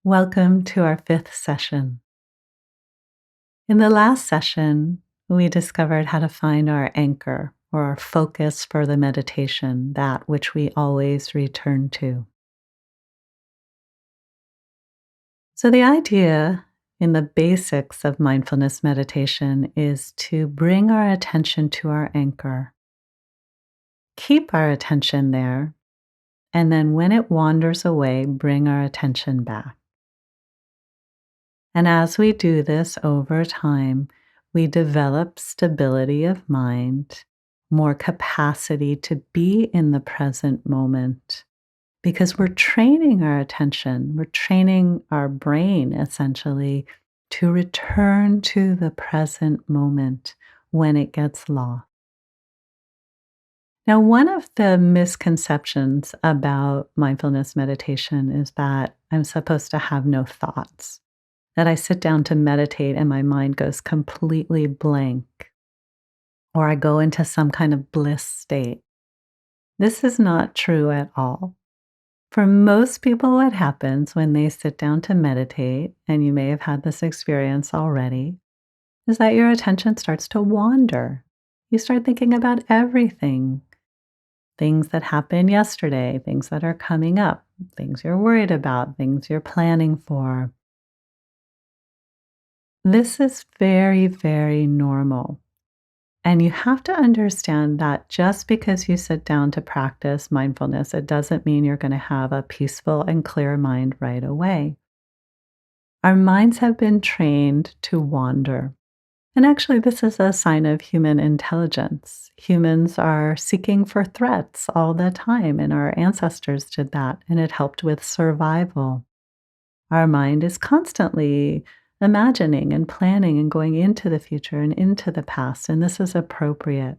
Welcome to our fifth session. In the last session, we discovered how to find our anchor or our focus for the meditation, that which we always return to. So, the idea in the basics of mindfulness meditation is to bring our attention to our anchor, keep our attention there, and then when it wanders away, bring our attention back. And as we do this over time, we develop stability of mind, more capacity to be in the present moment, because we're training our attention, we're training our brain essentially to return to the present moment when it gets lost. Now, one of the misconceptions about mindfulness meditation is that I'm supposed to have no thoughts, that I sit down to meditate and my mind goes completely blank, or I go into some kind of bliss state. This is not true at all. For most people, what happens when they sit down to meditate, and you may have had this experience already, is that your attention starts to wander. You start thinking about everything. Things that happened yesterday, things that are coming up, things you're worried about, things you're planning for. This is very, very normal. And you have to understand that just because you sit down to practice mindfulness, it doesn't mean you're going to have a peaceful and clear mind right away. Our minds have been trained to wander. And actually, this is a sign of human intelligence. Humans are seeking for threats all the time, and our ancestors did that, and it helped with survival. Our mind is constantly imagining and planning and going into the future and into the past, and this is appropriate.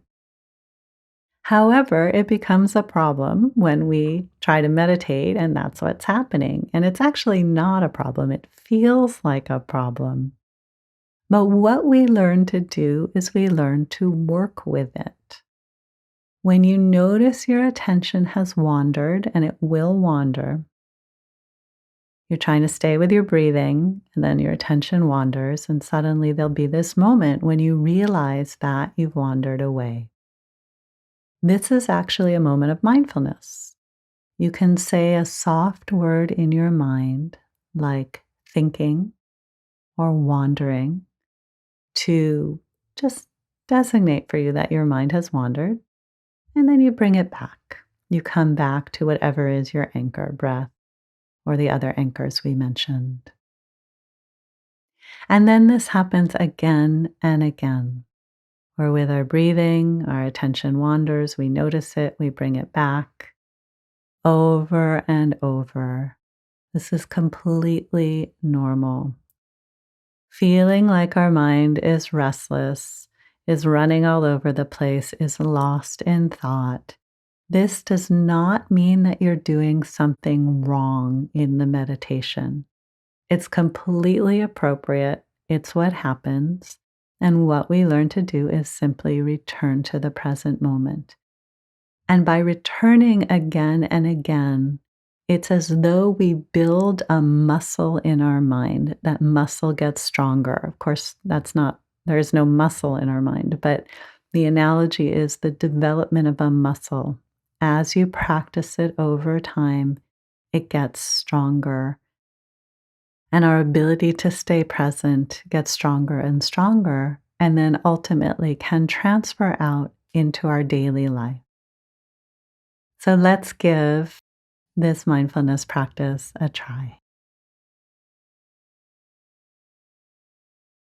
However, it becomes a problem when we try to meditate, and that's what's happening. And it's actually not a problem, it feels like a problem. But what we learn to do is we learn to work with it. When you notice your attention has wandered, and it will wander, you're trying to stay with your breathing, and then your attention wanders, and suddenly there'll be this moment when you realize that you've wandered away. This is actually a moment of mindfulness. You can say a soft word in your mind, like thinking or wandering, to just designate for you that your mind has wandered, and then you bring it back. You come back to whatever is your anchor, breath, or the other anchors we mentioned. And then this happens again and again, where with our breathing, our attention wanders, we notice it, we bring it back over and over. This is completely normal. Feeling like our mind is restless, is running all over the place, is lost in thought. This does not mean that you're doing something wrong in the meditation. It's completely appropriate. It's what happens. And what we learn to do is simply return to the present moment. And by returning again and again, it's as though we build a muscle in our mind. That muscle gets stronger. Of course, there is no muscle in our mind, but the analogy is the development of a muscle. As you practice it over time, it gets stronger. And our ability to stay present gets stronger and stronger, and then ultimately can transfer out into our daily life. So let's give this mindfulness practice a try.